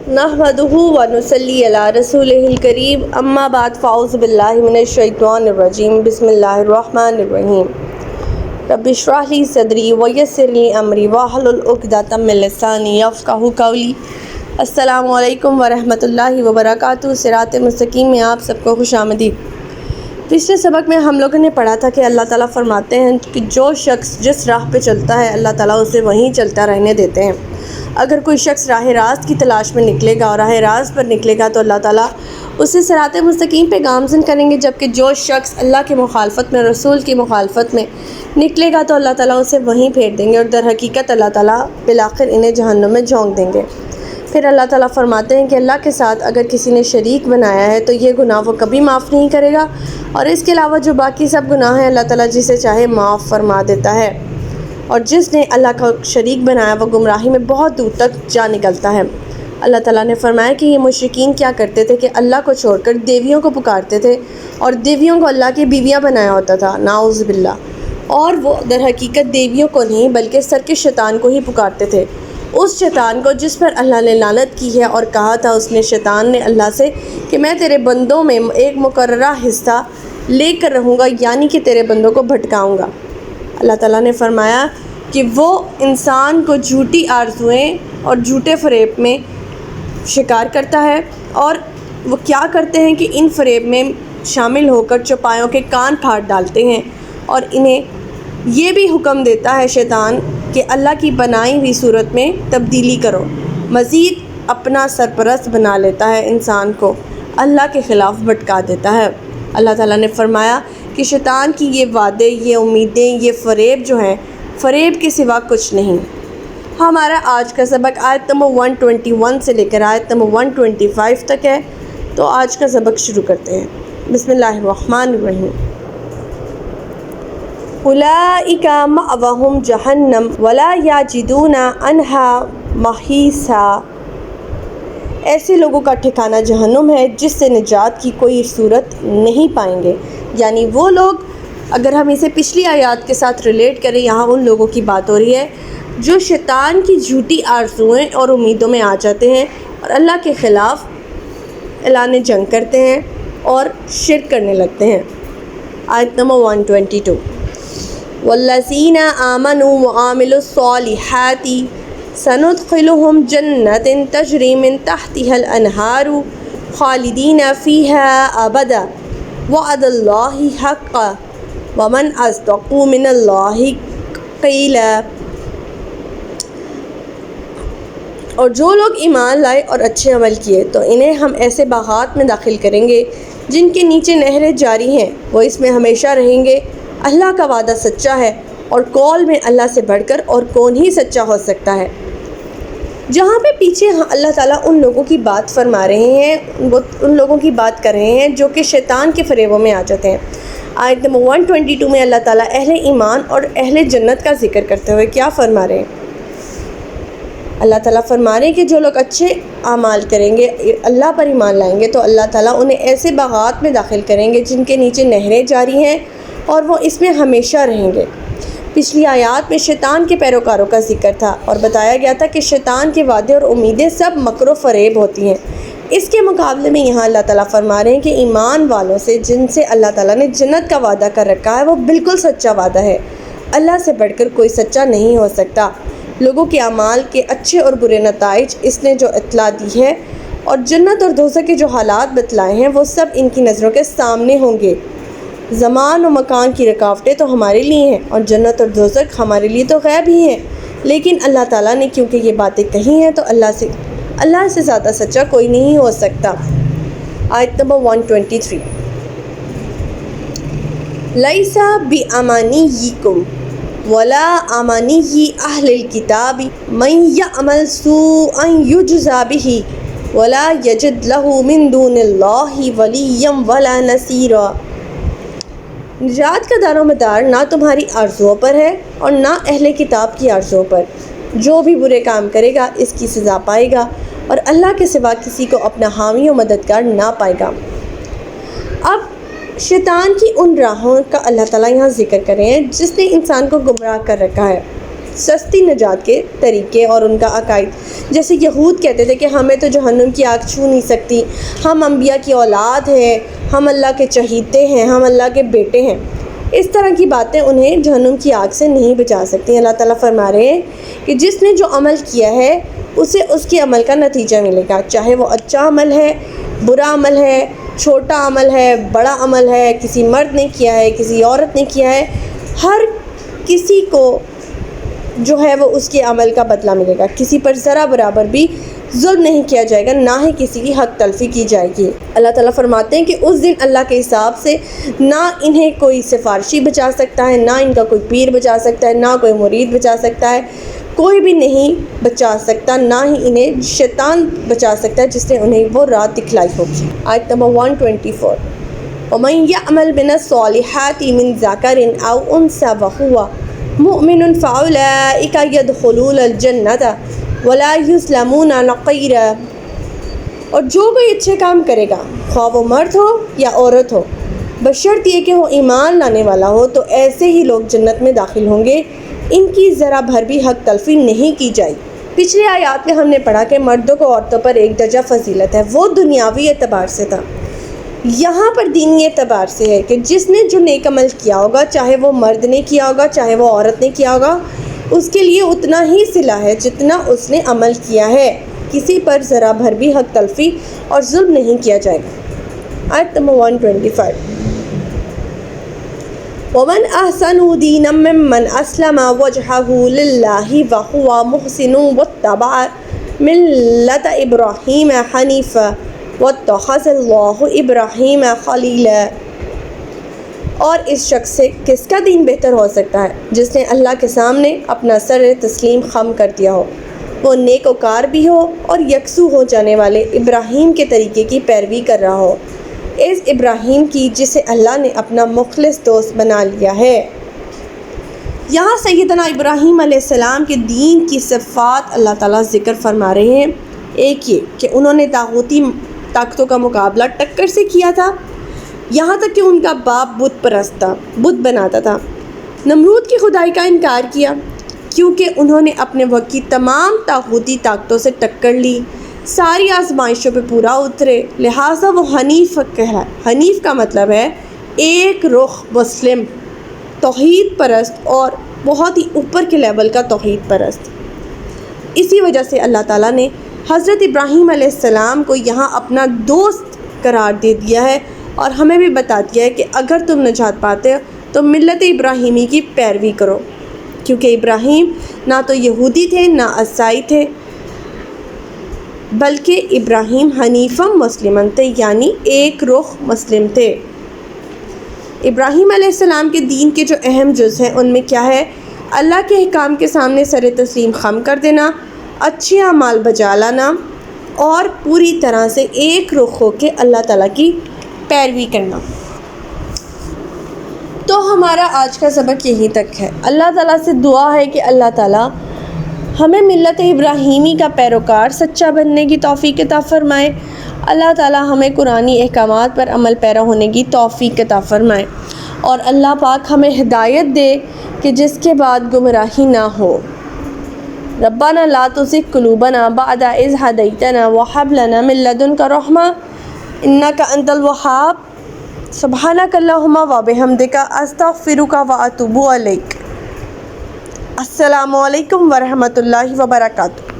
नहमदुहु व नुसल्ली अला रसूलिहिल करीम अम्मा बाद फ़ाउज़ु बिल्लाहि मिनश शैतानिर रजीम बिस्मिल्लाहिर रहमानिर रहीम रब्बि इश्रह ली सदरी व यस्सिर ली अमरी वहलुल उक़दतम मिन लिसानी यफ़क़हू क़ौली। अस्सलामु अलैकुम व रहमतुल्लाहि व बरकातुहू। सिरात मुस्तकीम में आप सबको खुशामदीद। पिछले सबक में हम लोगों ने पढ़ा था कि अल्लाह ताला फरमाते हैं कि जो शख्स जिस राह पे चलता है अल्लाह ताला उसे वहीं चलता रहने देते हैं। अगर कोई शख्स राह रास्त की तलाश में निकलेगा और राह रास्त पर निकलेगा तो अल्लाह ताला उसे सिरात मुस्तकीम पे गामज़न करेंगे, जबकि जो शख्स अल्लाह की मुखालफत में, रसूल की मुखालफत में निकलेगा तो अल्लाह ताला उसे वहीं फेर देंगे और दर हकीकत अल्लाह ताला बिलाखिर इन्हें जहन्नुम में झोंक देंगे। फिर अल्लाह ताला फरमाते हैं कि अल्लाह के साथ अगर किसी ने शरीक बनाया है तो ये गुनाह वो कभी माफ़ नहीं करेगा, और इसके अलावा जो बाकी सब गुनाह हैं अल्लाह ताला जिसे चाहे माफ़ फरमा देता है, और जिसने अल्लाह का शरीक बनाया वो गुमराही में बहुत दूर तक जा निकलता है। अल्लाह ताला ने फरमाया कि ये मुशरिकीन क्या करते थे कि अल्लाह को छोड़कर देवियों को पुकारते थे और देवियों को अल्लाह की बीवियाँ बनाया होता था, नाउज़ बिल्लाह। और वो दर हकीकत देवियों को नहीं बल्कि सरके शैतान को ही पुकारते थे, उस शैतान को जिस पर अल्लाह ने लानत की है और कहा था उसने, शैतान ने अल्लाह से, कि मैं तेरे बंदों में एक मुकर्ररा हिस्सा लेकर रहूँगा, यानी कि तेरे बंदों को भटकाऊँगा। अल्लाह ताला ने फरमाया कि वो इंसान को झूठी आरज़ुएँ और झूठे फ़रेब में शिकार करता है, और वो क्या करते हैं कि इन फ़रेब में शामिल होकर चौपायों के कान फाड़ डालते हैं, और इन्हें ये भी हुक्म देता है शैतान कि अल्लाह की बनाई हुई सूरत में तब्दीली करो। मज़ीद अपना सरपरस्त बना लेता है, इंसान को अल्लाह के ख़िलाफ़ भटका देता है। अल्लाह ताला ने फरमाया कि शैतान की ये वादे, ये उम्मीदें, ये फ़रेब जो हैं, फ़रेब के सिवा कुछ नहीं। हमारा आज का सबक आयत नंबर 121 से लेकर आयत नंबर 125 तक है, तो आज का सबक शुरू करते हैं। बिस्मिल्लाहिर्रहमानिर्रहीम। उलाइका मअवहुम जहन्नम वला याजिदूना अन्हा महीसा। ऐसे लोगों का ठिकाना जहन्नुम है जिससे निजात की कोई सूरत नहीं पाएंगे। यानी वो लोग, अगर हम इसे पिछली आयत के साथ रिलेट करें, यहाँ उन लोगों की बात हो रही है जो शैतान की झूठी आरज़ुएँ और उम्मीदों में आ जाते हैं और अल्लाह के ख़िलाफ़ ऐलान जंग करते हैं और शिर्क करने लगते हैं। आयत नंबर 122। वल्लज़ीना आमनू व आमिलुस्सॉलिहाति सनुदखिलुहुम जन्नतिन तजरी मिन तहतिहल अनहारु खालिदीना फ़ीहा अबदा वअदल्लाहि हक़्क़ा वमन अस्दक़ु मिनल्लाहि क़ीला। और जो लोग ईमान लाए और अच्छे अमल किए तो इन्हें हम ऐसे बाग़ात में दाखिल करेंगे जिनके नीचे नहरें जारी हैं, वो इसमें हमेशा रहेंगे। अल्लाह का वादा सच्चा है और कौल में अल्लाह से बढ़कर और कौन ही सच्चा हो सकता है। जहाँ पे पीछे अल्लाह ताला उन लोगों की बात फरमा रहे हैं, वो उन लोगों की बात कर रहे हैं जो कि शैतान के फ़रेबों में आ जाते हैं। आयत नंबर 122 में अल्लाह ताला अहले ईमान और अहले जन्नत का जिक्र करते हुए क्या फरमा रहे हैं? अल्लाह ताला फरमा रहे हैं कि जो लोग अच्छे आमाल करेंगे, अल्लाह पर ईमान लाएंगे, तो अल्लाह ताला उन्हें ऐसे बाग़ात में दाखिल करेंगे जिनके नीचे नहरें जारी हैं और वो इसमें हमेशा रहेंगे। पिछली आयत में शैतान के पैरोकारों का जिक्र था और बताया गया था कि शैतान के वादे और उम्मीदें सब मकर फ़रेब होती हैं। इसके मुकाबले में यहाँ अल्लाह ताला फरमा रहे हैं कि ईमान वालों से, जिनसे अल्लाह ताला ने जन्नत का वादा कर रखा है, वो बिल्कुल सच्चा वादा है। अल्लाह से बढ़कर कोई सच्चा नहीं हो सकता। लोगों के अमाल के अच्छे और बुरे नताइज इसने जो इत्तला दी है और जन्नत और दोज़ख के जो हालात बतलाए हैं वो सब इनकी नज़रों के सामने होंगे। ज़मान और मकान की रुकावटें तो हमारे लिए हैं और जन्नत और दोज़ख हमारे लिए तो गैब ही हैं, लेकिन अल्लाह ताला ने क्योंकि ये बातें कही हैं तो अल्लाह से ज़्यादा सच्चा कोई नहीं हो सकता। आयत नंबर 123। लैसा बिअमानिय्यिकुम वला अमानिय्यि अहलिल किताबि मन यअमल सूअन युज्ज़ा बिही वला यजिद लहू मिन दूनिल्लाहि वलिय्यन वला नसीरा। निजात का दारोमदार ना तुम्हारी आरज़ुओं पर है और ना अहले किताब की आरज़ुओं पर। जो भी बुरे काम करेगा इसकी सज़ा पाएगा और अल्लाह के सिवा किसी को अपना हामी और मददगार ना पाएगा। अब शैतान की उन राहों का अल्लाह ताला यहाँ ज़िक्र कर रहे हैं जिसने इंसान को गुमराह कर रखा है। سستی نجات کے طریقے اور ان کا عقائد۔ جیسے یہود کہتے تھے کہ ہمیں تو جہنم کی آگ چھو نہیں سکتی، ہم انبیاء کی اولاد ہیں، ہم اللہ کے چہیتے ہیں، ہم اللہ کے بیٹے ہیں۔ اس طرح کی باتیں انہیں جہنم کی آگ سے نہیں بچا سکتی۔ اللہ تعالیٰ فرما رہے ہیں کہ جس نے جو عمل کیا ہے اسے اس کے عمل کا نتیجہ ملے گا، چاہے وہ اچھا عمل ہے، برا عمل ہے، چھوٹا عمل ہے، بڑا عمل ہے، کسی مرد نے کیا ہے، کسی عورت نے کیا ہے، ہر کسی کو جو ہے وہ اس کے عمل کا بدلہ ملے گا۔ کسی پر ذرا برابر بھی ظلم نہیں کیا جائے گا، نہ ہی کسی کی حق تلفی کی جائے گی۔ اللہ تعالیٰ فرماتے ہیں کہ اس دن اللہ کے حساب سے نہ انہیں کوئی سفارشی بچا سکتا ہے، نہ ان کا کوئی پیر بچا سکتا ہے، نہ کوئی مرید بچا سکتا ہے، کوئی بھی نہیں بچا سکتا، نہ ہی انہیں شیطان بچا سکتا ہے جس نے انہیں وہ راہ دکھلائی ہوگی۔ آیت نمبر 124 وَمَن يَعْمَلْ مِنَ الصَّالِحَاتِ مِن ذَكَرٍ أَوْ أُنثَىٰ وَهُوَ مُؤْمِنٌ فَأُولَٰئِكَ يَدْخُلُونَ الْجَنَّةَ وَلَا يُظْلَمُونَ نَقِيرًا۔ اور جو کوئی اچھے کام کرے گا، خواہ وہ مرد ہو یا عورت ہو، بشرط یہ کہ وہ ایمان لانے والا ہو، تو ایسے ہی لوگ جنت میں داخل ہوں گے، ان کی ذرا بھر بھی حق تلفی نہیں کی جائے۔ پچھلے آیات میں ہم نے پڑھا کہ مردوں کو عورتوں پر ایک درجہ فضیلت ہے، وہ دنیاوی اعتبار سے تھا۔ یہاں پر دینی اعتبار سے ہے کہ جس نے جو نیک عمل کیا ہوگا، چاہے وہ مرد نے کیا ہوگا، چاہے وہ عورت نے کیا ہوگا، اس کے لیے اتنا ہی صلہ ہے جتنا اس نے عمل کیا ہے، کسی پر ذرا بھر بھی حق تلفی اور ظلم نہیں کیا جائے گا۔ آیت نمبر 125 وَمَنْ أَحْسَنُ دِينًا مِّمَّنْ أَسْلَمَ وَجْهَهُ لِلَّهِ وَهُوَ مُحْسِنٌ وَاتَّبَعَ مِلَّةَ إِبْرَاهِيمَ حَنِيفًا وَاتَّخَذَ اللَّهُ إِبْرَاهِيمَ خَلِيلًا۔ اور اس شخص سے کس کا دین بہتر ہو سکتا ہے جس نے اللہ کے سامنے اپنا سر تسلیم خم کر دیا ہو، وہ نیک وکار بھی ہو اور یکسو ہو جانے والے ابراہیم کے طریقے کی پیروی کر رہا ہو، اس ابراہیم کی جسے اللہ نے اپنا مخلص دوست بنا لیا ہے۔ یہاں سیدنا ابراہیم علیہ السلام کے دین کی صفات اللہ تعالیٰ ذکر فرما رہے ہیں۔ ایک یہ کہ انہوں نے طاغوتی طاقتوں کا مقابلہ ٹکر سے کیا تھا، یہاں تک کہ ان کا باپ بت پرست تھا، بت بناتا تھا۔ نمرود کی خدائی کا انکار کیا کیونکہ انہوں نے اپنے وقت کی تمام طاغوتی طاقتوں سے ٹکر لی، ساری آزمائشوں پہ پورا اترے، لہٰذا وہ حنیف کہلائے۔ حنیف کا مطلب ہے ایک رخ مسلم، توحید پرست اور بہت ہی اوپر کے لیول کا توحید پرست۔ اسی وجہ سے اللہ تعالیٰ نے حضرت ابراہیم علیہ السلام کو یہاں اپنا دوست قرار دے دیا ہے، اور ہمیں بھی بتا دیا ہے کہ اگر تم نجات پاتے ہو تو ملت ابراہیمی کی پیروی کرو، کیونکہ ابراہیم نہ تو یہودی تھے نہ عیسائی تھے، بلکہ ابراہیم حنیفم مسلمن تھے، یعنی ایک رخ مسلم تھے۔ ابراہیم علیہ السلام کے دین کے جو اہم جز ہیں ان میں کیا ہے؟ اللہ کے احکام کے سامنے سر تسلیم خم کر دینا، اچھے اعمال بجا لانا، اور پوری طرح سے ایک رخ ہو کے اللہ تعالیٰ کی پیروی کرنا۔ تو ہمارا آج کا سبق یہیں تک ہے۔ اللہ تعالیٰ سے دعا ہے کہ اللہ تعالیٰ ہمیں ملت ابراہیمی کا پیروکار سچا بننے کی توفیق عطا فرمائے۔ اللہ تعالیٰ ہمیں قرآنی احکامات پر عمل پیرا ہونے کی توفیق عطا فرمائے، اور اللہ پاک ہمیں ہدایت دے کہ جس کے بعد گمراہی نہ ہو۔ ربنا لا تزغ قلوبنا بعد إذ هديتنا وهب لنا من لدنك رحمة إنك أنت الوهاب سبحانك اللهم وبحمدك أستغفرك وأتوب إليك۔ السلام علیکم ورحمۃ اللہ وبرکاتہ۔